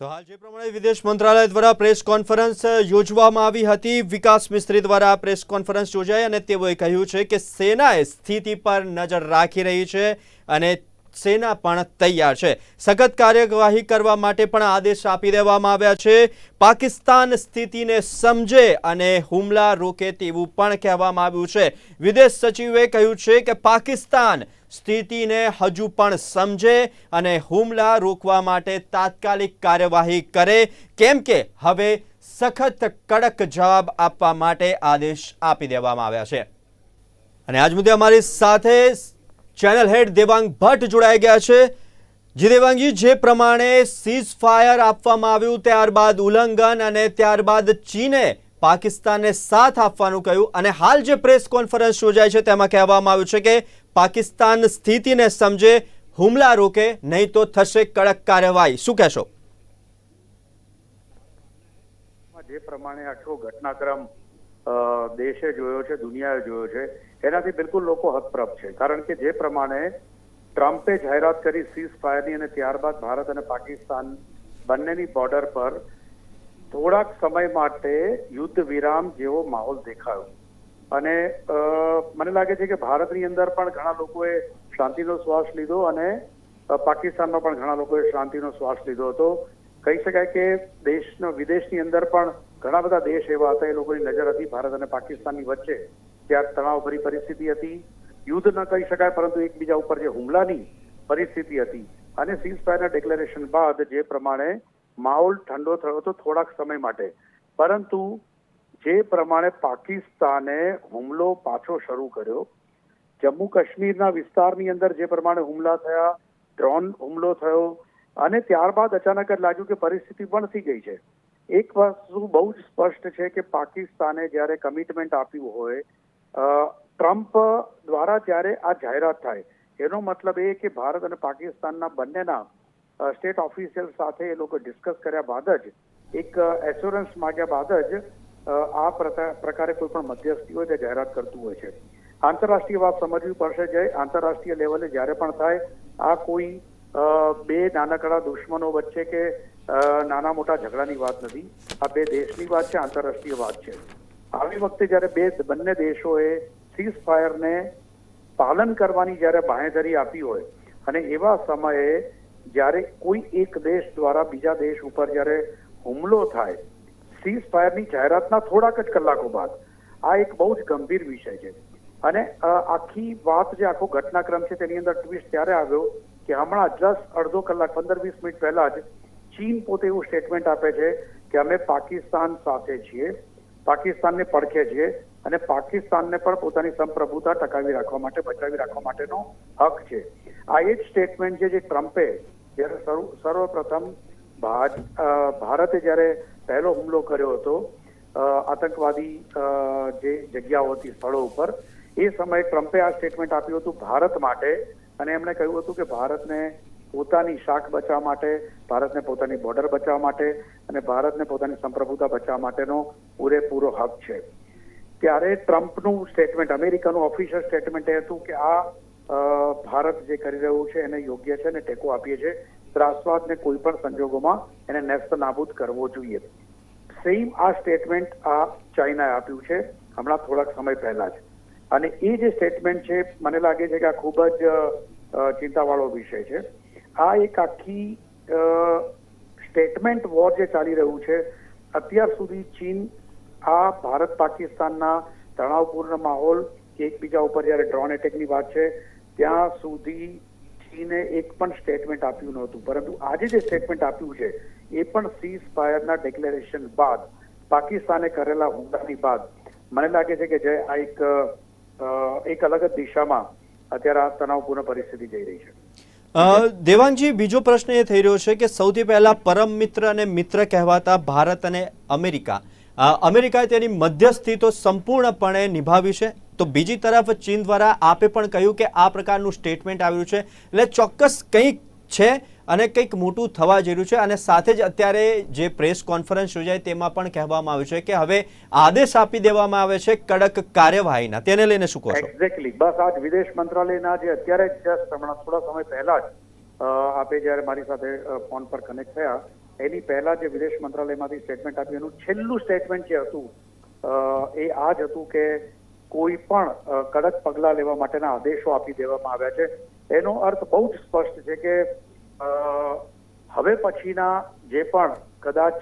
તો હાલ જે પ્રમાણે વિદેશ મંત્રાલય દ્વારા પ્રેસ કોન્ફરન્સ યોજવામાં આવી હતી, વિકાસ મિસ્ત્રી દ્વારા પ્રેસ કોન્ફરન્સ યોજાઈ અને તેઓએ કહ્યું છે કે સેનાએ સ્થિતિ પર નજર રાખી રહી છે અને સેના પણ તૈયાર છે. સખત કાર્યવાહી કરવા માટે પણ આદેશ આપી દેવામાં આવ્યા છે. પાકિસ્તાન સ્થિતિને સમજે અને હુમલા રોકે તેવું પણ કહેવામાં આવ્યું છે. વિદેશ સચિવે કહ્યું છે કે પાકિસ્તાન સ્થિતિને હજુ પણ સમજે અને હુમલા રોકવા માટે તાત્કાલિક કાર્યવાહી કરે, કેમ કે હવે સખત કડક જવાબ આપવા માટે આદેશ આપી દેવામાં આવ્યા છે. અને આજ મુદ્દે અમારી સાથે ચેનલ હેડ દેવાંગ ભટ્ટ જોડાઈ ગયા છે. જી દેવાંગજી, જે પ્રમાણે સીઝ ફાયર આપવામાં આવ્યું ત્યારબાદ ઉલ્લંઘન અને ત્યારબાદ ચીને પાકિસ્તાનને સાથ આપવાનું કહ્યું અને હાલ જે પ્રેસ કોન્ફરન્સ યોજાય છે તેમાં કહેવામાં આવ્યું છે કે પાકિસ્તાન સ્થિતિને સમજે, હુમલા રોકે, નહીં તો થશે કડક કાર્યવાહી. શું કહેશો? જે પ્રમાણે આખો ઘટનાક્રમ દેશે જોયો છે, દુનિયાએ જોયો છે, એનાથી બિલકુલ લોકો હતપ્રભ છે. કારણ કે જે પ્રમાણે ટ્રમ્પે જાહેરાત કરી સીઝ ફાયરની અને ત્યારબાદ ભારત અને પાકિસ્તાન બંનેની બોર્ડર પર થોડાક સમય માટે યુદ્ધ વિરામ જેવો માહોલ દેખાયો અને મને લાગે છે કે ભારતની અંદર પણ ઘણા લોકોએ શાંતિનો શ્વાસ લીધો અને પાકિસ્તાનમાં પણ ઘણા લોકોએ શાંતિનો શ્વાસ લીધો હતો. કહી શકાય કે વિદેશની અંદર પણ ઘણા બધા દેશ એવા હતા, એ લોકોની નજર હતી ભારત અને પાકિસ્તાનની વચ્ચે. ત્યાં તણાવભરી પરિસ્થિતિ હતી, યુદ્ધ ન કહી શકાય પરંતુ એકબીજા ઉપર જે હુમલાની પરિસ્થિતિ હતી. અને સીઝ ફાયરના ડિક્લેરેશન બાદ જે પ્રમાણે માહોલ ઠંડો થયો હતો થોડાક સમય માટે, પરંતુ જે પ્રમાણે પાકિસ્તાને હુમલો પાછો શરૂ કર્યો, જમ્મુ કાશ્મીરના વિસ્તારની અંદર જે પ્રમાણે હુમલા થયા, ડ્રોન હુમલો થયો અને ત્યારબાદ અચાનક જ લાગ્યું કે પરિસ્થિતિ વણસી ગઈ છે. એક વસ્તુ બહુ જ સ્પષ્ટ છે કે પાકિસ્તાને જ્યારે કમિટમેન્ટ આપ્યું હોય, ટ્રમ્પ દ્વારા જ્યારે આ જાહેરાત થાય, એનો મતલબ એ કે ભારત અને પાકિસ્તાનના બંનેના સ્ટેટ ઓફિશિયલ સાથે એ લોકો ડિસ્કસ કર્યા બાદ જ, એક એશ્યોરન્સ માંગ્યા બાદ જ આ પ્રકારે કોઈ પણ મધ્યસ્થી હોય તે જાહેરાત કરતું હોય છે. આંતરરાષ્ટ્રીય વાત સમજવી પડશે. જે આંતરરાષ્ટ્રીય લેવલે જ્યારે પણ થાય, આ કોઈ બે નાનકડા દુશ્મનો વચ્ચે કે નાના મોટા ઝઘડાની વાત નથી. આ બે દેશની વાત છે, આંતરરાષ્ટ્રીય વાત છે. આવી વખતે જ્યારે બંને દેશોએ સીઝ ફાયરને પાલન કરવાની જ્યારે બાંહેધરી આપી હોય અને એવા સમયે જ્યારે કોઈ એક દેશ દ્વારા બીજા દેશ ઉપર જ્યારે હુમલો થાય, સીઝ ફાયરની જાહેરાતના થોડાક જ કલાકો બાદ, આ એક બહુ જ ગંભીર વિષય છે. અને આખી વાત જે આખો ઘટનાક્રમ છે તેની અંદર ટ્વિસ્ટ ત્યારે આવ્યો કે હમણાં જસ્ટ અડધો કલાક 15-20 મિનિટ પહેલા જ ચીન પોતે એવું સ્ટેટમેન્ટ આપે છે કે અમે પાકિસ્તાન સાથે છીએ, પાકિસ્તાનને પડખે છીએ અને પાકિસ્તાનને પણ પોતાની સંપ્રભુતા ટકાવી રાખવા માટે, બચાવી રાખવા માટેનો હક છે. આ એ જ સ્ટેટમેન્ટ છે જે ટ્રમ્પે જ્યારે સર્વપ્રથમ ભારતે જ્યારે પહેલો હુમલો કર્યો હતો આતંકવાદી જે જગ્યાઓ હતી, સ્થળો ઉપર, એ સમયે ટ્રમ્પે આ સ્ટેટમેન્ટ આપ્યું હતું ભારત માટે અને એમણે કહ્યું હતું કે ભારતને પોતાની શાખ બચાવવા માટે, ભારતને પોતાની બોર્ડર બચાવવા માટે અને ભારતને પોતાની સંપ્રભુતા બચાવવા માટેનો પૂરેપૂરો હક છે. ત્યારે ટ્રમ્પનું સ્ટેટમેન્ટ, અમેરિકાનું ઓફિશિયલ સ્ટેટમેન્ટ એ હતું કે આ ભારત જે કરી રહ્યું છે એને યોગ્ય છે અને ટેકો આપીએ છીએ, ત્રાસવાદને કોઈ પણ સંજોગોમાં એને નેસ્ત નાબૂદ કરવો જોઈએ. સેમ આ સ્ટેટમેન્ટ આ ચાઇનાએ આપ્યું છે હમણાં થોડાક સમય પહેલા જ. અને એ જે સ્ટેટમેન્ટ છે, મને લાગે છે કે આ ખૂબ જ ચિંતાવાળો વિષય છે. આ એક આખી સ્ટેટમેન્ટ વોર જે ચાલી રહ્યું છે, અત્યાર સુધી ચીન આ ભારત પાકિસ્તાનના તણાવપૂર્ણ માહોલ કે એકબીજા ઉપર જ્યારે ડ્રોન એટેકની વાત છે, ત્યાં સુધી ચીને એક પણ સ્ટેટમેન્ટ આપ્યું નહોતું. પરંતુ આજે જે સ્ટેટમેન્ટ આપ્યું છે એ પણ સીઝ ફાયરના ડિક્લેરેશન બાદ, પાકિસ્તાને કરેલા હુમલાની બાદ, મને લાગે છે કે જે આ એક અલગ જ દિશામાં અત્યારે આ તણાવપૂર્ણ પરિસ્થિતિ જઈ રહી છે. દેવાંગજી, બીજો પ્રશ્ન એ થઈ રહ્યો છે કે સૌથી પહેલા પરમ મિત્ર અને મિત્ર કહેવાતા ભારત અને અમેરિકાએ તેની મધ્યસ્થી તો સંપૂર્ણપણે નિભાવી છે, તો બીજી તરફ ચીન દ્વારા આપે પણ કહ્યું કે આ પ્રકારનું સ્ટેટમેન્ટ આવ્યું છે, એટલે ચોક્કસ કંઈક છે અને કંઈક મોટું થવા જઈ રહ્યું છે. અને સાથે જ અત્યારે જે પ્રેસ કોન્ફરન્સ યોજાય તેમાં પણ કહેવામાં આવ્યું છે કે હવે આદેશ આપી દેવામાં આવે છે કડક કાર્યવાહીના. તેને લઈને શું કહો છો? એક્ઝેક્ટલી, બસ આજ વિદેશ મંત્રાલયના જે અત્યારે જ હમણાં થોડા સમય પહેલા જ આપે જ્યારે મારી સાથે ફોન પર કનેક્ટ થયા એની પહેલા જે વિદેશ મંત્રાલયમાંથી સ્ટેટમેન્ટ આપ્યું એનું છેલ્લું સ્ટેટમેન્ટ જે હતું એ આ જ હતું કે કોઈ પણ કડક પગલાં લેવા માટેના આદેશો આપી દેવામાં આવ્યા છે. એનો અર્થ બહુ જ સ્પષ્ટ છે કે હવે પછીના જે પણ કદાચ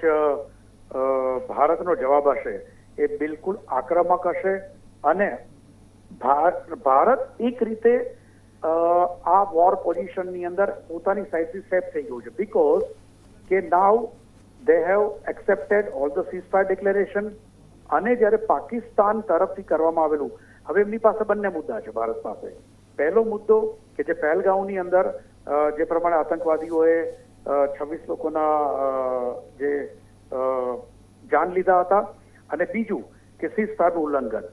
ભારતનો જવાબ હશે એ બિલકુલ આક્રમક હશે અને ભારત એક રીતે આ વોર પોઝિશનની અંદર પોતાની સાઈડથી સેફ થઈ ગયું છે બીકોઝ કે now they have accepted all the ceasefire declaration અને જ્યારે પાકિસ્તાન તરફથી કરવામાં આવેલું હવે એમની પાસે બંને મુદ્દા છે ભારત પાસે. પહેલો મુદ્દો કે જે પહેલગાંવની અંદર જે પ્રમાણે આતંકવાદીઓએ 26 લોકોના જે જાન લીધા હતા અને બીજું કે સીઝફાયરનું ઉલ્લંઘન.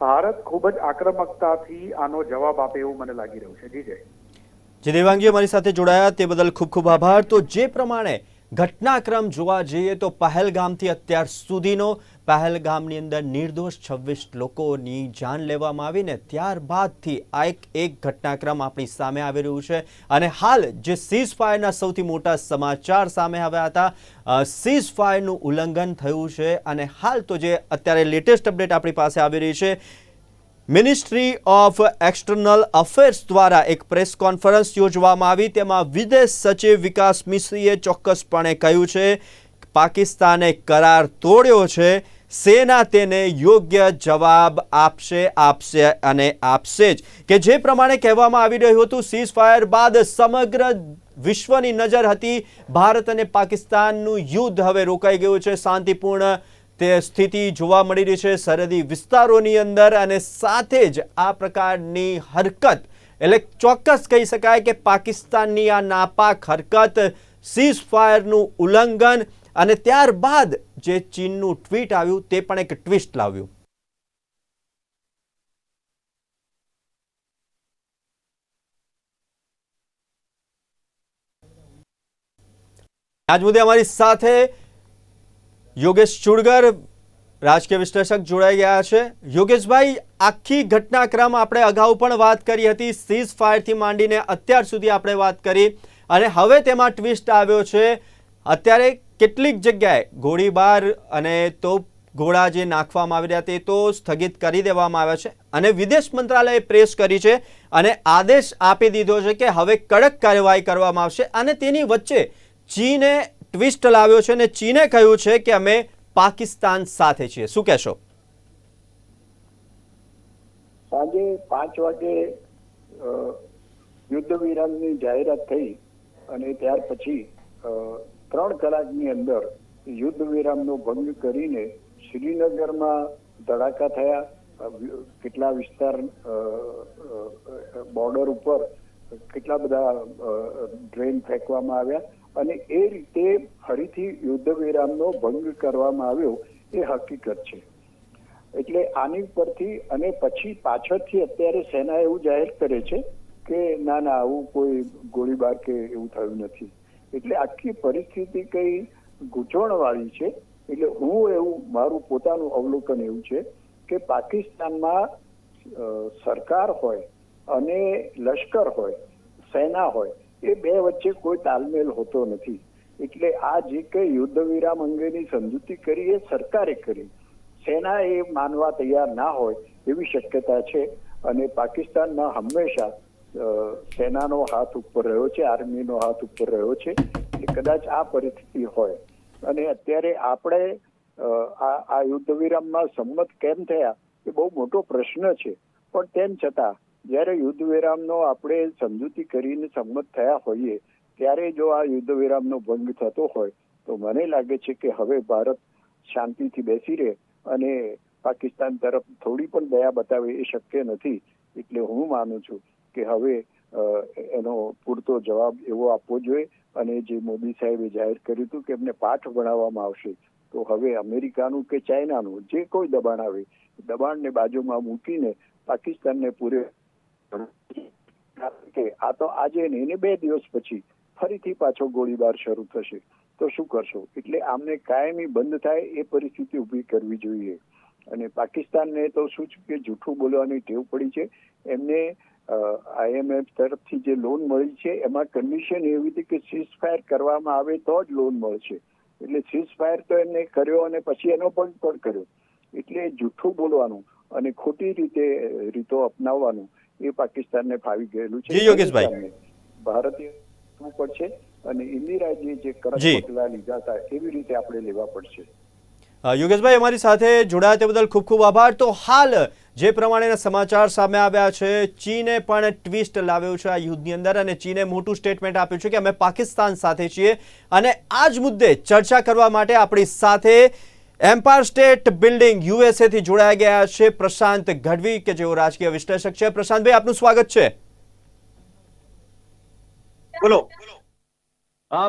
ભારત ખૂબ જ આક્રમકતાથી આનો જવાબ આપે એવું મને લાગી રહ્યું છે. જે દેવાંગી અમારી સાથે જોડાયા તે બદલ ખૂબ ખૂબ આભાર. તો જે પ્રમાણે ઘટનાક્રમ જોવા જઈએ તો પહેલગામથી અત્યાર સુધીનો પહેલગામની અંદર નિર્દોષ 26 લોકોની જાન લેવામાં આવી ને ત્યારબાદથી આ એક ઘટનાક્રમ આપણી સામે આવી રહ્યું છે અને હાલ જે સીઝ ફાયરના સૌથી મોટા સમાચાર સામે આવ્યા હતા, સીઝ ફાયરનું ઉલ્લંઘન થયું છે અને હાલ તો જે અત્યારે લેટેસ્ટ અપડેટ આપણી પાસે આવી રહી છે, મિનિસ્ટ્રી ઓફ એક્સટર્નલ અફેર્સ દ્વારા એક પ્રેસ કોન્ફરન્સ યોજવામાં આવી. તેમાં વિદેશ સચિવ વિકાસ મિશ્રીએ ચોક્કસપણે કહ્યું છે પાકિસ્તાને કરાર તોડ્યો છે, સેના તેને યોગ્ય જવાબ આપશે અને આપશે જ. કે જે પ્રમાણે કહેવામાં આવી રહ્યું હતું સીઝ ફાયર બાદ સમગ્ર વિશ્વની નજર હતી ભારત અને પાકિસ્તાનનું યુદ્ધ હવે રોકાઈ ગયું છે, શાંતિપૂર્ણ તે સ્થિતિ જોવા મળી રહી છે સરહદી વિસ્તારોની અંદર અને સાથે જ આ પ્રકારની હરકત એટલે ચોક્કસ કહી શકાય કે પાકિસ્તાનની આ નાપાક હરકત, સીઝ ફાયરનું ઉલ્લંઘન અને ત્યારબાદ જે ચીનનું ટ્વીટ આવ્યું તે પણ એક ટ્વિસ્ટ લાવ્યું. આજ મુદ્દે અમારી સાથે યોગેશ ચુડગર રાજકીય વિશ્લેષક જોડાઈ ગયા છે. યોગેશભાઈ, આખી ઘટનાક્રમ આપણે અગાઉ પણ વાત કરી હતી, સીઝ ફાયરથી માંડીને અત્યાર સુધી આપણે વાત કરી અને હવે તેમાં ટ્વિસ્ટ આવ્યો છે. અત્યારે કેટલીક જગ્યાએ ગોળીબાર અને તોપ ગોળા જે નાખવામાં આવી રહ્યા તે તો સ્થગિત કરી દેવામાં આવ્યા છે અને વિદેશ મંત્રાલયે પ્રેસ કરી છે અને આદેશ આપી દીધો છે કે હવે કડક કાર્યવાહી કરવામાં આવશે અને તેની વચ્ચે ચીને ટ્વિસ્ટ લાવ્યો છે અને ચીને કહ્યું છે કે અમે પાકિસ્તાન સાથે છીએ. શું કહેશો? સાંજે 5 વાગે યુદ્ધ વિરામની જાહેરાત થઈ અને ત્યાર પછી 3 કલાકની અંદર યુદ્ધ વિરામનો ભંગ કરીને શ્રીનગરમાં ધડાકા થયા. કેટલા વિસ્તાર બોર્ડર ઉપર કેટલા બધા ડ્રેન ફેંકવામાં આવ્યા અને એ રીતે ફરીથી યુદ્ધ વિરામનો ભંગ કરવામાં આવ્યો એ હકીકત છે. એટલે આની પરથી અને પછી પાછળથી અત્યારે સેના એવું જાહેર કરે છે કે ના આવું કોઈ ગોળીબાર કે એવું થયું નથી. એટલે આખી પરિસ્થિતિ કઈ ગૂંચવણવાળી છે. એટલે હું એવું મારું પોતાનું અવલોકન એવું છે કે પાકિસ્તાનમાં સરકાર હોય અને લશ્કર હોય, સેના હોય, એ બે વચ્ચે કોઈ તાલમેલ હોતો નથી. એટલે આ જે કઈ યુદ્ધ વિરામ અંગેની સમજૂતી કરી એ સરકારે કરી, સેના એ માનવા તૈયાર ના હોય એવી શક્યતા છે અને પાકિસ્તાનમાં હંમેશા સેનાનો હાથ ઉપર રહ્યો છે, આર્મીનો હાથ ઉપર રહ્યો છે. એટલે કદાચ આ પરિસ્થિતિ હોય અને અત્યારે આપણે આ યુદ્ધ વિરામમાં સંમત કેમ થયા એ બહુ મોટો પ્રશ્ન છે. પણ તેમ છતાં જયારે યુદ્ધ વિરામનો આપણે સમજૂતી કરીને સંમત થયા હોઈએ ત્યારે જો આ યુદ્ધ વિરામનો ભંગ થતો હોય તો મને લાગે છે કે હવે ભારત શાંતિથી બેસી રહે અને પાકિસ્તાન તરફ થોડી પણ દયા બતાવે એ શક્ય નથી. એટલે હું માનું છું કે હવે એનો પૂરતો જવાબ એવો આપવો જોઈએ અને જે મોદી સાહેબે જાહેર કર્યું હતું કે એમને પાઠ ભણાવવામાં આવશે, તો હવે અમેરિકાનું કે ચાઇનાનું જે કોઈ દબાણ આવે દબાણને બાજુમાં મૂકીને પાકિસ્તાનને પૂરે કે આ તો આજે નહીં ને 2 દિવસ પછી ફરીથી પાછો ગોળીબાર શરૂ થશે તો શું કરશો? એટલે આમને કાયમી બંધ થાય એ પરિસ્થિતિ ઊભી કરવી જોઈએ. અને પાકિસ્તાનને તો શું છે કે જૂઠું બોલવાની ટેવ પડી છે. એમને IMF તરફથી જે લોન મળી છે એમાં કન્ડિશન એવી હતી કે સીઝ ફાયર કરવામાં આવે તો જ લોન મળશે. એટલે સીઝ ફાયર તો એને કર્યો અને પછી એનો ભંગ પણ કર્યો. એટલે જૂઠું બોલવાનું અને ખોટી રીતો અપનાવવાનું એ પાકિસ્તાનને ફાવી ગયેલું છે. જી યોગેશભાઈ, ભારતીય પડશે અને ઇન્દિરાજીએ જે કડક પગલા લીધા હતા એવી રીતે આપણે લેવા પડશે. યોગેશભાઈ, અમારી સાથે જોડાયા તે બદલ ખૂબ ખૂબ આભાર. તો હાલ જે પ્રમાણેના સમાચાર સામે આવ્યા છે, ચીને પણ ટ્વિસ્ટ લાવ્યું છે આ યુદ્ધની અંદર અને ચીને મોટું સ્ટેટમેન્ટ આપ્યું છે કે અમે પાકિસ્તાન સાથે છીએ. અને આ જ મુદ્દે ચર્ચા કરવા માટે આપણી સાથે એમ્પાયર સ્ટેટ બિલ્ડિંગ USA થી જોડાઈ ગયા છે પ્રશાંત ગઢવી, કે જેઓ રાજકીય વિશ્લેષક છે. પ્રશાંતભાઈ, આપનું સ્વાગત છે. બોલો.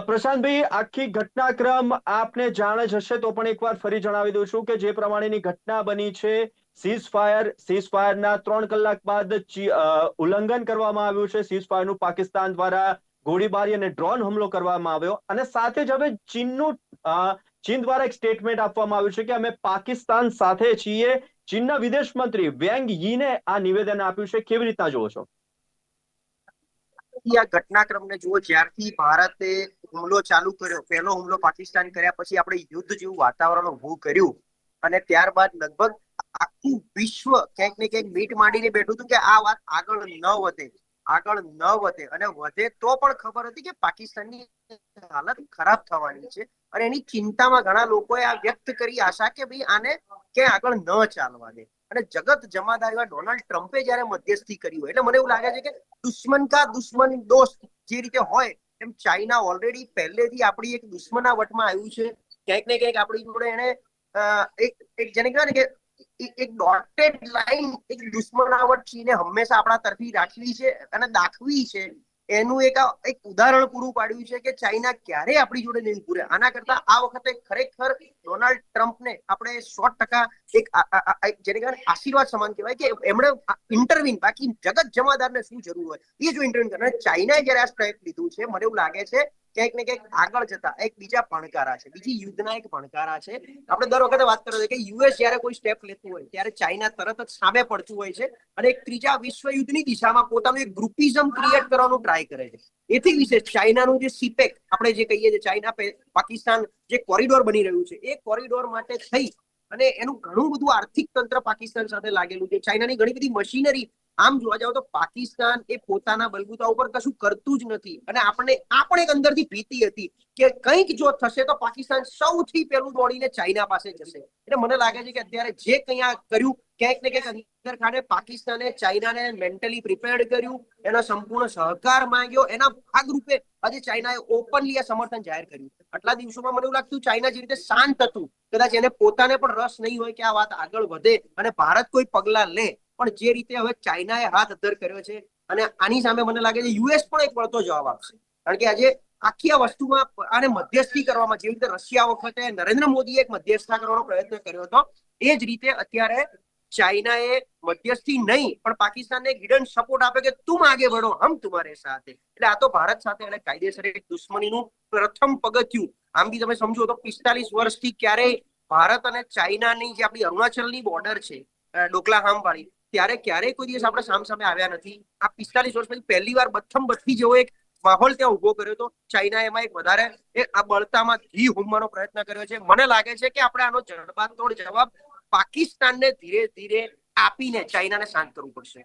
પ્રશાંતભાઈ, આખી ઘટનાક્રમ આપને જાણ જ હશે તો પણ એકવાર ફરી જણાવી દઉં છું કે જે પ્રમાણેની ઘટના બની છે, સીઝ ફાયરના 3 કલાક બાદ ઉલ્લંઘન કરવામાં આવ્યું છે. સીઝ ફાયરનું પાકિસ્તાન દ્વારા ગોળીબારી અને ડ્રોન હુમલો કરવામાં આવ્યો અને સાથે જ હવે ચીન દ્વારા એક સ્ટેટમેન્ટ આપવામાં આવ્યું છે કે અમે પાકિસ્તાન સાથે છીએ. ચીનના વિદેશ મંત્રી વેંગ યીને આ નિવેદન આપ્યું છે. કેવી રીતના જુઓ છો આ ઘટનાક્રમને? જુઓ, જ્યારથી ભારતે હુમલો ચાલુ કર્યો, પહેલો હુમલો પાકિસ્તાન કર્યા પછી આપણે યુદ્ધ જેવું વાતાવરણ ઉભું કર્યું અને ત્યારબાદ લગભગ આખું વિશ્વ ક્યાંક ને ક્યાંક મીટ માંડીને બેઠું હતું કે આ વાત આગળ ન વધે અને વધે તો પણ ખબર હતી કે પાકિસ્તાનની હાલત ખરાબ થવાની છે અને એની ચિંતામાં ઘણા લોકોએ આ વ્યક્ત કરી આશા કે ભાઈ આને ક્યાંય આગળ ન ચાલવા દે. અને જગત જમાદાર એવા ડોનાલ્ડ ટ્રમ્પે જયારે મધ્યસ્થી કરી હોય એટલે મને એવું લાગે છે કે દુશ્મન કા દુશ્મન દોસ્ત જે રીતે હોય એમ ચાઇના ઓલરેડી પહેલેથી આપણી એક દુશ્મનાવટમાં આવ્યું છે. ક્યાંક ને ક્યાંક આપણી જોડે એને એક જેને કહેવાય ને કે એક ડોટેડ લાઈન, એક દુશ્મનાવટ ચીને હંમેશા આપણા તરફી રાખવી છે અને દાખવી છે. એનું એક ઉદાહરણ પૂરું પાડ્યું છે કે ચાઇના ક્યારેય આપણી જોડે નહીં પૂરે. આના કરતા આ વખતે ખરેખર ડોનાલ્ડ ટ્રમ્પને આપણે 100% એક જેને કહેવાય આશીર્વાદ સમાન કહેવાય કે એમણે ઇન્ટરવીન, બાકી જગત જમાદારને શું જરૂર હોય એ જો ઇન્ટરવીન કરે. ચાઇનાએ જયારે આ સ્ટેપ લીધું છે, મને એવું લાગે છે ક્યાંક ને ક્યાંક આગળ જતા એક બીજા ભણકારા છે, બીજી યુદ્ધના એક ભણકારા છે. આપણે દર વખતે વાત કરીએ કે US જયારે કોઈ સ્ટેપ લેતું હોય ત્યારે ચાઇના તરત જ સામે પડતું હોય છે અને એક ત્રીજા વિશ્વ યુદ્ધની દિશામાં પોતાનું એક ગ્રુપિઝમ ક્રિએટ કરવાનું ટ્રાય કરે છે. એથી વિશેષ ચાઇનાનું જે સીપેક આપણે જે કહીએ છીએ, ચાઇના પાકિસ્તાન જે કોરિડોર બની રહ્યું છે, એ કોરિડોર માટે થઈ અને એનું ઘણું બધું આર્થિક તંત્ર પાકિસ્તાન સાથે લાગેલું છે. ચાઇનાની ઘણી બધી મશીનરી, આમ જોવા જાવ તો પાકિસ્તાન એ પોતાના બલબૂતા ઉપર કશું કરતું જ નથી અને આપણે એક અંદરથી ભીતિ હતી કે કંઈક જો થશે તો પાકિસ્તાન સૌથી પહેલું દોડીને ચાઇના પાસે જશે. એટલે મને લાગે છે કે અત્યારે જે કંઈ આ કર્યું ક્યાંક ને ક્યાંક અંદર ખાને પાકિસ્તાને ચાઇનાને મેન્ટલી પ્રિપેર્ડ કર્યું, એનો સંપૂર્ણ સહકાર માંગ્યો. એના ભાગરૂપે આજે ચાઇનાએ ઓપનલી આ સમર્થન જાહેર કર્યું. આટલા દિવસોમાં મને એવું લાગતું ચાઇના જે રીતે શાંત હતું, કદાચ એને પોતાને પણ રસ નહીં હોય કે આ વાત આગળ વધે અને ભારત કોઈ પગલા લે, પણ જે રીતે હવે ચાઇનાએ હાથ અદ્ધર કર્યો છે અને આની સામે મને લાગે છે US પણ એક વળતો જવાબ આપશે. કારણ કે આજે આખી આ વસ્તુમાં આને મધ્યસ્થી કરવામાં, જેવી રીતે રશિયા વખતે નરેન્દ્ર મોદીએ એક મધ્યસ્થતા કરવાનો પ્રયત્ન કર્યો હતો, એ જ રીતે અત્યારે ચાઇનાએ મધ્યસ્થી નહીં પણ પાકિસ્તાનને એક હિડન સપોર્ટ આપ્યો કે તુમ આગે બઢો, હમ તુમ્હારે સાથે. એટલે આ તો ભારત સાથે એને કાયદેસર એક દુશ્મનીનું પ્રથમ પગથિયું. આમ બી તમે સમજો તો 45 વર્ષથી ક્યારેય ભારત અને ચાઇનાની જે આપણી અરુણાચલની બોર્ડર છે, ડોકલાહામ વાળી, ત્યારે ક્યારેય કોઈ દિવસ આપણે સામસામે આવ્યા નથી. આ 45 વર્ષ પછી પહેલી વાર બથમ બથી જેવો એક માહોલ ત્યાં ઉભો કર્યો હતો. ચાઇના એમાં એક વધારે આ બળતામાં ઘી હુમવાનો પ્રયત્ન કર્યો છે. મને લાગે છે કે આપણે આનો જડબાતોડ જવાબ પાકિસ્તાનને ધીરે ધીરે આપીને ચાઇનાને શાંત કરવું પડશે.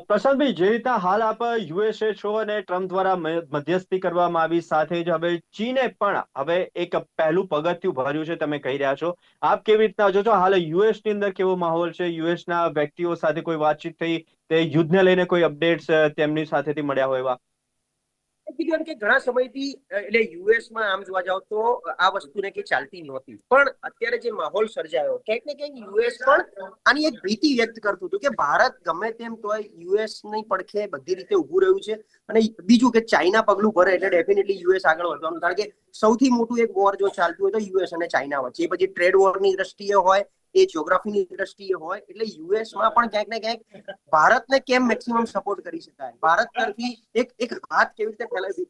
પ્રશાંતભાઈ, જે રીતના હાલ આપ USA છો અને ટ્રમ્પ દ્વારા મધ્યસ્થી કરવામાં આવી, સાથે જ હવે ચીને પણ હવે એક પહેલું પગથિયું ભર્યું છે તમે કહી રહ્યા છો. આપ કેવી રીતના જો છો હાલ US ની અંદર કેવો માહોલ છે? US ના વ્યક્તિઓ સાથે કોઈ વાતચીત થઈ, તે યુદ્ધને લઈને કોઈ અપડેટ્સ તેમની સાથેથી મળ્યા હોય એવા? કીધું કે ઘણા સમયથી એટલે યુએસમાં આમ જોવા જાવ તો આ વસ્તુને કે ચાલતી નહોતી, પણ અત્યારે જે માહોલ સર્જાયો ક્યાંક ને ક્યાંક યુએસ પણ આની એક ભીતિ વ્યક્ત કરતું હતું કે ભારત ગમે તેમ તોય યુએસની પડખે બધી રીતે ઉભું રહ્યું છે. અને બીજું કે ચાઇના પગલું ભરે એટલે ડેફિનેટલી યુએસ આગળ વધવાનું. કારણ કે સૌથી મોટું એક વોર જો ચાલતું હોય તો યુએસ અને ચાઇના વચ્ચે, પછી ટ્રેડ વોરની દ્રષ્ટિએ હોય એ જ્યોગ્રાફીની દ્રષ્ટિએ હોય, એટલે યુએસમાં પણ ક્યાંક ને ક્યાંક ભારતને કેમ મેક્સિમમ સપોર્ટ કરી શકાય, ભારત તરફી એક હાથ કેવી રીતે ફેલાવી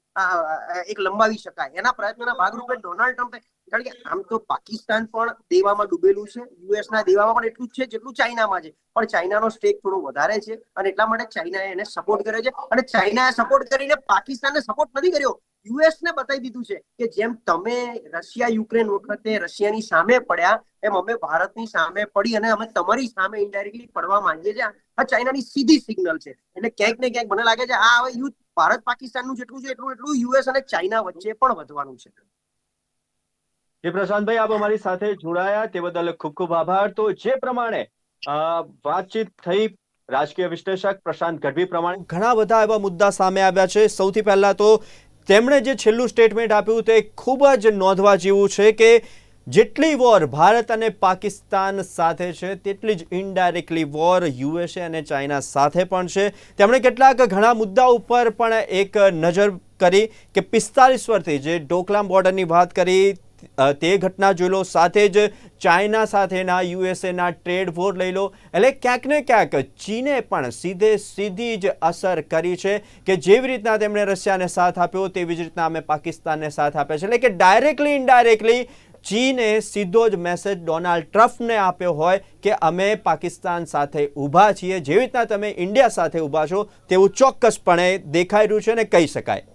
એક લંબાવી શકાય, એના પ્રયત્નોના ભાગરૂપે ડોનાલ્ડ ટ્રમ્પે, કારણ કે આમ તો પાકિસ્તાન પણ દેવામાં ડૂબેલું છે, યુએસના દેવામાં પણ એટલું જ છે જેટલું ચાઇનામાં છે, પણ ચાઇનાનો સ્ટેક થોડો વધારે છે અને એટલા માટે ચાઇનાએ એને સપોર્ટ કર્યો છે, અને ચાઇનાએ સપોર્ટ કરીને પાકિસ્તાનને સપોર્ટ નથી કર્યો, યુએસને બતાવી દીધું છે કે જેમ તમે રશિયા યુક્રેન વખતે રશિયાની સામે પડ્યા એમ અમે ભારતની સામે પડી અને અમે તમારી સામે ઇનડાયરેક્ટલી પડવા માંગીએ છીએ. આ ચાઇનાની સીધી સિગ્નલ છે. એટલે ક્યાંક ને ક્યાંક મને લાગે છે આ હવે યુદ્ધ ભારત પાકિસ્તાનનું જેટલું છે એટલું યુએસ અને ચાઇના વચ્ચે પણ વધવાનું છે. જે પ્રશાંતભાઈ આપ અમારી સાથે જોડાયા તે બદલ ખૂબ ખૂબ આભાર. તો જે પ્રમાણે વાતચીત થઈ રાજકીય વિશ્લેષક પ્રશાંત ગઢવી પ્રમાણે ઘણા બધા એવા મુદ્દા સામે આવ્યા છે. સૌથી પહેલા તો તેમણે જે છેલ્લું સ્ટેટમેન્ટ આપ્યું તે ખૂબ જ નોંધવા જેવું છે કે જેટલી વોર ભારત અને પાકિસ્તાન સાથે છે તેટલી જ ઇનડાયરેક્ટલી વોર યુએસએ અને ચાઇના સાથે પણ છે. તેમણે કેટલાક ઘણા મુદ્દા ઉપર પણ એક નજર કરી કે 45 વર્ષથી જે ડોકલામ બોર્ડરની વાત કરી તે ઘટના જોઈ લો, સાથે જ ચાઇના સાથેના યુએસએના ટ્રેડ વોર લઈ લો, એટલે ક્યાંક ને ક્યાંક ચીને પણ સીધી જ અસર કરી છે કે જેવી રીતના તેમણે રશિયાને સાથ આપ્યો તેવી જ રીતના અમે પાકિસ્તાનને સાથ આપ્યો છે. એટલે કે ડાયરેક્ટલી ઇનડાયરેક્ટલી ચીને સીધો જ મેસેજ ડોનાલ્ડ ટ્રમ્પને આપ્યો હોય કે અમે પાકિસ્તાન સાથે ઊભા છીએ, જેવી રીતના તમે ઇન્ડિયા સાથે ઊભા છો તેવું ચોક્કસપણે દેખાઈ રહ્યું છે અને કહી શકાય.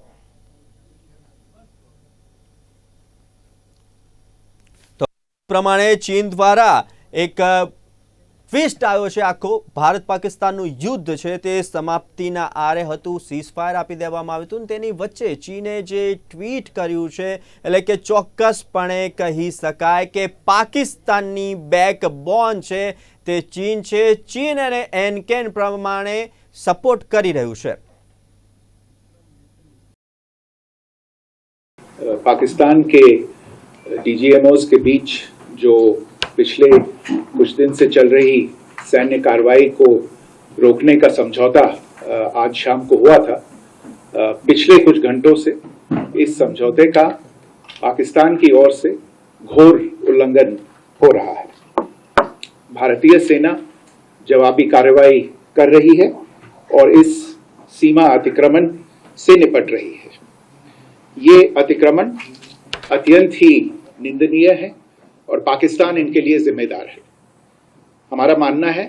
પ્રમાણે ચીન દ્વારા એક ટ્વિસ્ટ આવ્યો છે. આખો ભારત પાકિસ્તાનનું યુદ્ધ છે તે સમાપ્તિના આરે હતું, સીઝફાયર આપી દેવામાં આવ્યું હતું, તેની વચ્ચે ચીને જે ટ્વીટ કર્યું છે એટલે કે ચોક્કસપણે કહી શકાય કે પાકિસ્તાનની બેકબોન છે તે ચીન છે. ચીન અને એનકેન પ્રમાણે સપોર્ટ કરી રહ્યું છે. पाकिस्तान के डीजीएमओज के बीच जो पिछले कुछ दिन से चल रही सैन्य कार्रवाई को रोकने का समझौता आज शाम को हुआ था. पिछले कुछ घंटों से इस समझौते का पाकिस्तान की ओर से घोर उल्लंघन हो रहा है. भारतीय सेना जवाबी कार्रवाई कर रही है और इस सीमा अतिक्रमण से निपट रही है. ये अतिक्रमण अत्यंत ही निंदनीय है और पाकिस्तान इनके लिए जिम्मेदार है. हमारा मानना है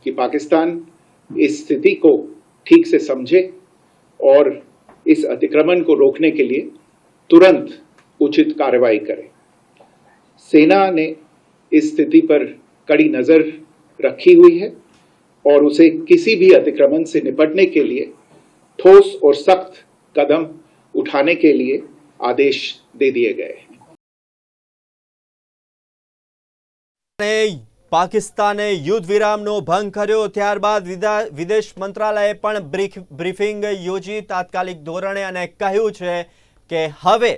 कि पाकिस्तान इस स्थिति को ठीक से समझे और इस अतिक्रमण को रोकने के लिए तुरंत उचित कार्रवाई करे. सेना ने इस स्थिति पर कड़ी नजर रखी हुई है और उसे किसी भी अतिक्रमण से निपटने के लिए ठोस और सख्त कदम उठाने के लिए आदेश दे दिए गए हैं. પાકિસ્તાને યુદ્ધ વિરામનો ભંગ કર્યો, ત્યારબાદ વિદેશ મંત્રાલયે પણ બ્રીફિંગ યોજી તાત્કાલિક ધોરણે અને કહ્યું છે કે હવે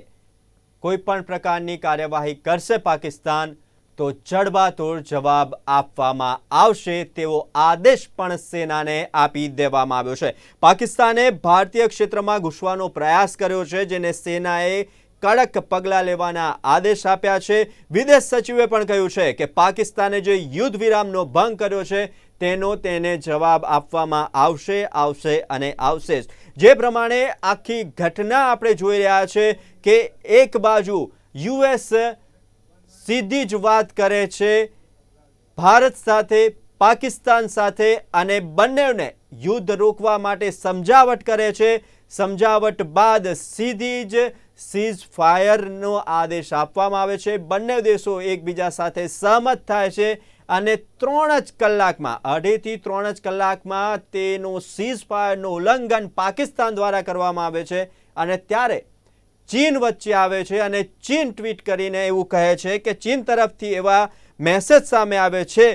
કોઈ પણ પ્રકારની કાર્યવાહી કરશે પાકિસ્તાન તો જડબાતોડ જવાબ આપવામાં આવશે તેવો આદેશ પણ સેનાને આપી દેવામાં આવ્યો છે. પાકિસ્તાને ભારતીય ક્ષેત્રમાં ઘૂસવાનો પ્રયાસ કર્યો છે જેને સેનાએ કડક પગલાં લેવાના આદેશ આપ્યા છે. વિદેશ સચિવે પણ કહ્યું છે કે પાકિસ્તાને જે યુદ્ધ વિરામનો ભંગ કર્યો છે તેને જવાબ આપવામાં આવશે અને આવશે જ. જે પ્રમાણે આખી ઘટના આપણે જોઈ રહ્યા છે કે એક બાજુ યુએસ સીધી જ વાત કરે છે ભારત સાથે, પાકિસ્તાન સાથે અને બંનેને યુદ્ધ રોકવા માટે સમજાવટ કરે છે. સમજાવટ બાદ સીધી જ સીઝ ફાયરનો આદેશ આપવામાં આવે છે. બંને દેશો એકબીજા સાથે સહમત થાય છે અને 3 જ કલાકમાં 2.5 થી 3 જ કલાકમાં તેનો સીઝ ફાયરનું ઉલ્લંઘન પાકિસ્તાન દ્વારા કરવામાં આવે છે. અને ત્યારે ચીન વચ્ચે આવે છે અને ચીન ટ્વીટ કરીને એવું કહે છે કે ચીન તરફથી એવા મેસેજ સામે આવે છે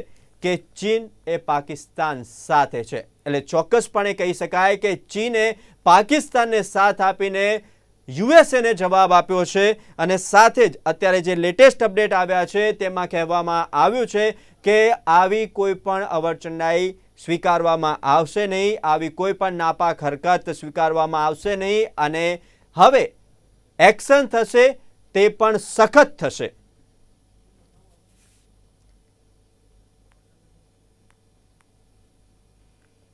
કે ચીન એ પાકિસ્તાન સાથે છે. એટલે ચોક્કસપણે કહી શકાય કે ચીને પાકિસ્તાનને સાથ આપીને યુએસએને જવાબ આપ્યો છે. અને સાથે જ અત્યારે જે લેટેસ્ટ અપડેટ આવ્યા છે તેમાં કહેવામાં આવ્યું છે કે આવી કોઈ પણ અવરચંડાઈ સ્વીકારવામાં આવશે નહીં, આવી કોઈ પણ નાપાક હરકત સ્વીકારવામાં આવશે નહીં અને હવે એક્શન થશે તે પણ સખત થશે.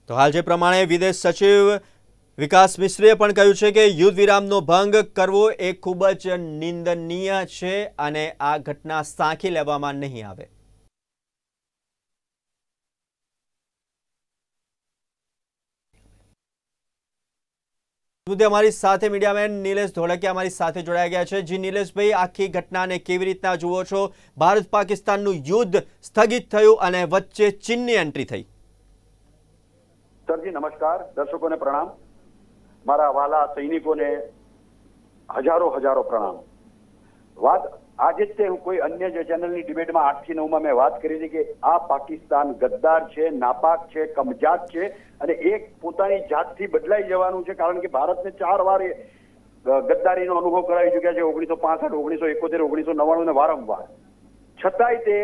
તો હાલ જે પ્રમાણે વિદેશ સચિવ વિકાસ મિશ્રીએ પણ કહ્યું છે કે યુદ્ધ વિરામનો ભંગ કરવો એ ખૂબ જ નિંદનીય છે અને આ ઘટના સાંખી લેવામાં નહીં આવે. અમારી સાથે મીડિયામેન નિલેશ ધોળકિયા અમારી સાથે જોડાઈ ગયા છે. જી નિલેશભાઈ, આખી ઘટનાને કેવી રીતના જુઓ છો? ભારત પાકિસ્તાનનું યુદ્ધ સ્થગિત થયું અને વચ્ચે ચીનની એન્ટ્રી થઈ. સરજી નમસ્કાર, દર્શકોને પ્રણામ, મારા વાલા સૈનિકોને હજારો પ્રણામ. વાત આજે જ તે હું કોઈ અન્ય જે ચેનલની ડિબેટમાં 8 થી 9 મેં વાત કરી હતી કે આ પાકિસ્તાન ગદ્દાર છે, નાપાક છે, કમજાત છે અને એક પોતાની જાતથી બદલાઈ જવાનું છે. કારણ કે ભારતને 4 વાર ગદ્દારીનો અનુભવ કરાવી ચુક્યા છે, 1965, 1971, 1999 ને વારંવાર. છતાંય તે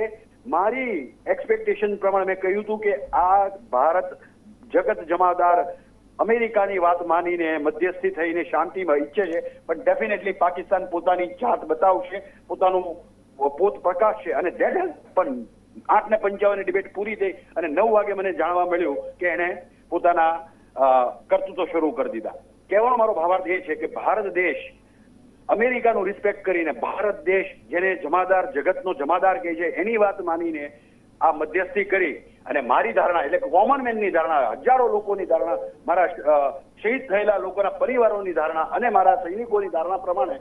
મારી એક્સપેક્ટેશન પ્રમાણે મેં કહ્યું હતું કે આ ભારત જગત જમાદાર અમેરિકાની વાત માનીને મધ્યસ્થી થઈને શાંતિમાં ઈચ્છે છે, પણ ડેફિનેટલી પાકિસ્તાન પોતાની જાત બતાવશે, પોતાનું પોત પ્રકાશશે. અને દેટ હેઝ પણ 8:55 ડિબેટ પૂરી થઈ અને 9 વાગે મને જાણવા મળ્યું કે એને પોતાના કરતૂતો શરૂ કરી દીધા. કહેવાનો મારો ભાવાર્થ એ છે કે ભારત દેશ અમેરિકાનું રિસ્પેક્ટ કરીને, ભારત દેશ જેને જમાદાર જગતનો જમાદાર કહે છે એની વાત માનીને આ મધ્યસ્થી કરી અને મારી ધારણા એટલે કોમન મેનની ધારણા, હજારો લોકોની ધારણા, મારા શહીદ થયેલા લોકોના પરિવારોની ધારણા અને મારા સૈનિકોની ધારણા પ્રમાણે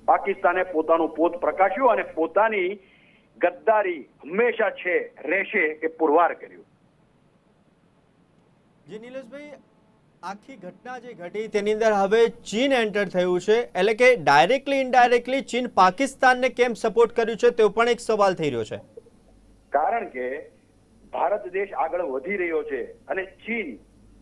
પાકિસ્તાને પોતાનું પોત પ્રકાશ્યું અને પોતાની ગદ્દારી હંમેશા છે રહેશે એ પુરવાર કર્યું. જી નિલેશભાઈ, આખી ઘટના જે ઘટી તેની અંદર હવે ચીન એન્ટર થયું છે, એટલે કે ડાયરેક્ટલી ઇનડાયરેક્ટલી ચીન પાકિસ્તાનને કેમ સપોર્ટ કર્યું છે તે પણ એક સવાલ થઈ રહ્યો છે. કારણ કે ભારત દેશ આગળ વધી રહ્યો છે અને ચીન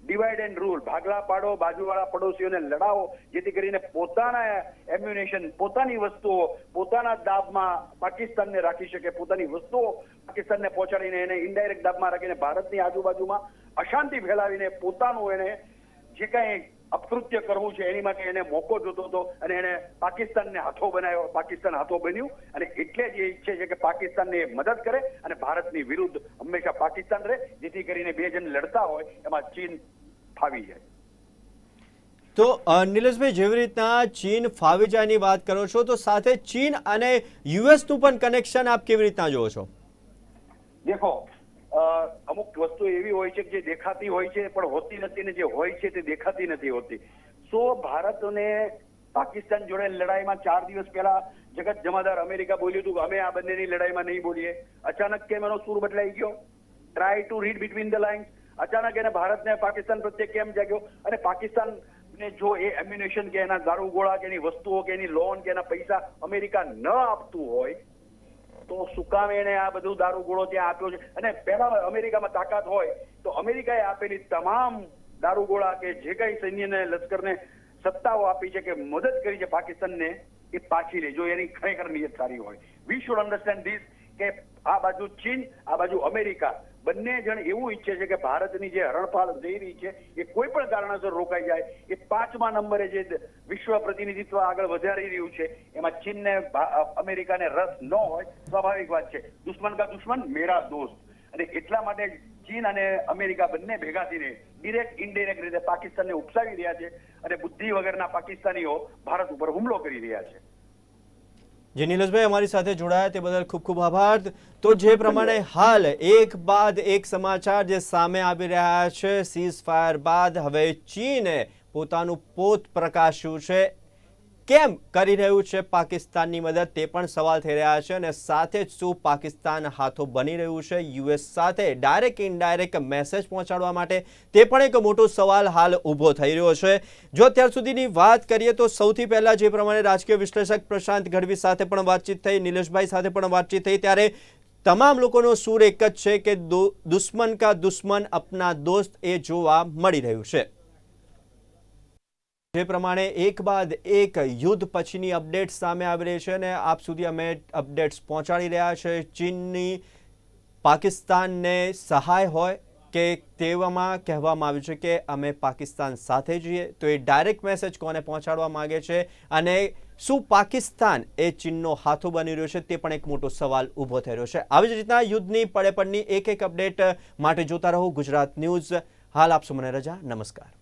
ડિવાઇડ એન્ડ રૂલ, ભાગલા પાડો, બાજુવાળા પડોશીઓને લડાવો, જેથી કરીને પોતાના એમ્યુનેશન, પોતાની વસ્તુઓ પોતાના દાબમાં પાકિસ્તાનને રાખી શકે, પોતાની વસ્તુઓ પાકિસ્તાનને પહોંચાડીને એને ઇનડાયરેક્ટ દાબમાં રાખીને ભારતની આજુબાજુમાં અશાંતિ ફેલાવીને પોતાનું એને જે કાંઈ અપકૃત્ય કરવું છે એની માટે એને મોકો જોતો હતો અને એને પાકિસ્તાનને હાથો બનાવ્યો. પાકિસ્તાન હાથો બન્યું અને એટલે જ એ ઈચ્છે છે કે પાકિસ્તાનને મદદ કરે અને ભારતની વિરુદ્ધ હંમેશા પાકિસ્તાન રહે, જેથી કરીને બે જણ લડતા હોય એમાં ચીન ફાવી જાય. તો નિલેશભાઈ, જેવી રીતના ચીન ફાવી જાયની વાત કરો છો, તો સાથે ચીન અને યુએસનું પણ કનેક્શન આપ કેવી રીતના જુઓ છો? દેખો, અમુક વસ્તુ એવી હોય છે કે જે દેખાતી હોય છે પણ હોતી નથી ને જે હોય છે તે દેખાતી નથી હોતી. ભારતને પાકિસ્તાન જોડે લડાઈમાં 4 દિવસ પહેલા જગત જમાદાર અમેરિકા બોલ્યું હતું કે અમે આ બંનેની લડાઈમાં નહીં બોલીએ. અચાનક કેમ એનો સૂર બદલાઈ ગયો? Try to read between the lines. અચાનક એને ભારતને પાકિસ્તાન પ્રત્યે કેમ જાગ્યો? અને પાકિસ્તાનને જો એ એમ્યુનેશન કે એના દારૂગોળા કે એની વસ્તુઓ કે એની લોન કે એના પૈસા અમેરિકા ન આપતું હોય તો શું કામ એને આ બધું દારૂગોળો ત્યાં આપ્યો છે? અને પહેલા અમેરિકામાં તાકાત હોય તો અમેરિકાએ આપેલી તમામ દારૂગોળા કે જે કઈ સૈન્યને, લશ્કરને સત્તાઓ આપી છે કે મદદ કરી છે પાકિસ્તાનને, એ પાછી લે જો એની ખરેખર નિયત સારી હોય. વી શુડ અન્ડરસ્ટેન્ડ ધીસ કે આ બાજુ ચીન, આ બાજુ અમેરિકા બંને જણ એવું ઈચ્છે છે કે ભારતની જે હરણફાળ જઈ રહી છે એ કોઈ પણ કારણસર રોકાઈ જાય. એ 5મા નંબરે જે વિશ્વ પ્રતિનિધિત્વ આગળ વધારી રહ્યું છે એમાં ચીનને, અમેરિકાને રસ ન હોય, સ્વાભાવિક વાત છે. દુશ્મન કા દુશ્મન મેરા દોસ્ત. અને એટલા માટે ચીન અને અમેરિકા બંને ભેગા થઈને ડિરેક્ટ ઇનડાયરેક્ટ રીતે પાકિસ્તાનને ઉપસાવી રહ્યા છે અને બુદ્ધિ વગરના પાકિસ્તાનીઓ ભારત ઉપર હુમલો કરી રહ્યા છે. જે નિલેશભાઈ અમારી સાથે જોડાયા તે બદલ ખૂબ ખૂબ આભાર. તો જે પ્રમાણે હાલ એક બાદ એક સમાચાર જે સામે આવી રહ્યા છે, સીઝ ફાયર બાદ હવે ચીને પોતાનું પોત પ્રકાશ્યું છે. કેમ કરી રહ્યું છે પાકિસ્તાનની મદદ તે પણ સવાલ થઈ રહ્યા છે અને સાથે જ શું પાકિસ્તાન હાથો બની રહ્યું છે યુએસ સાથે ડાયરેક્ટ ઇનડાયરેક્ટ મેસેજ પહોંચાડવા માટે, તે પણ એક મોટો સવાલ હાલ ઊભો થઈ રહ્યો છે. જો અત્યાર સુધીની વાત કરીએ તો સૌથી પહેલા જે પ્રમાણે રાજકીય વિશ્લેષક પ્રશાંત ગઢવી સાથે પણ વાતચીત થઈ, નિલેશભાઈ સાથે પણ વાતચીત થઈ, ત્યારે તમામ લોકોનો સૂર એક જ છે કે દુશ્મન કા દુશ્મન અપના દોસ્ત એ જોવા મળી રહ્યું છે. જે પ્રમાણે એક બાદ એક યુદ્ધ પછીની અપડેટ્સ સામે આવી રહી છે અને આપ સુધી અમે અપડેટ્સ પહોંચાડી રહ્યા છે. ચીનની પાકિસ્તાનને સહાય હોય કે તેવામાં કહેવામાં આવ્યું છે કે અમે પાકિસ્તાન સાથે છીએ, તો એ ડાયરેક્ટ મેસેજ કોને પહોંચાડવા માંગે છે અને શું પાકિસ્તાન એ ચીનનો હાથો બની રહ્યો છે તે પણ એક મોટો સવાલ ઊભો થઈ રહ્યો છે. આવી જ રીતના યુદ્ધની પડે પડની એક અપડેટ માટે જોતા રહો ગુજરાત ન્યૂઝ. હાલ આપશો મને રજા. નમસ્કાર.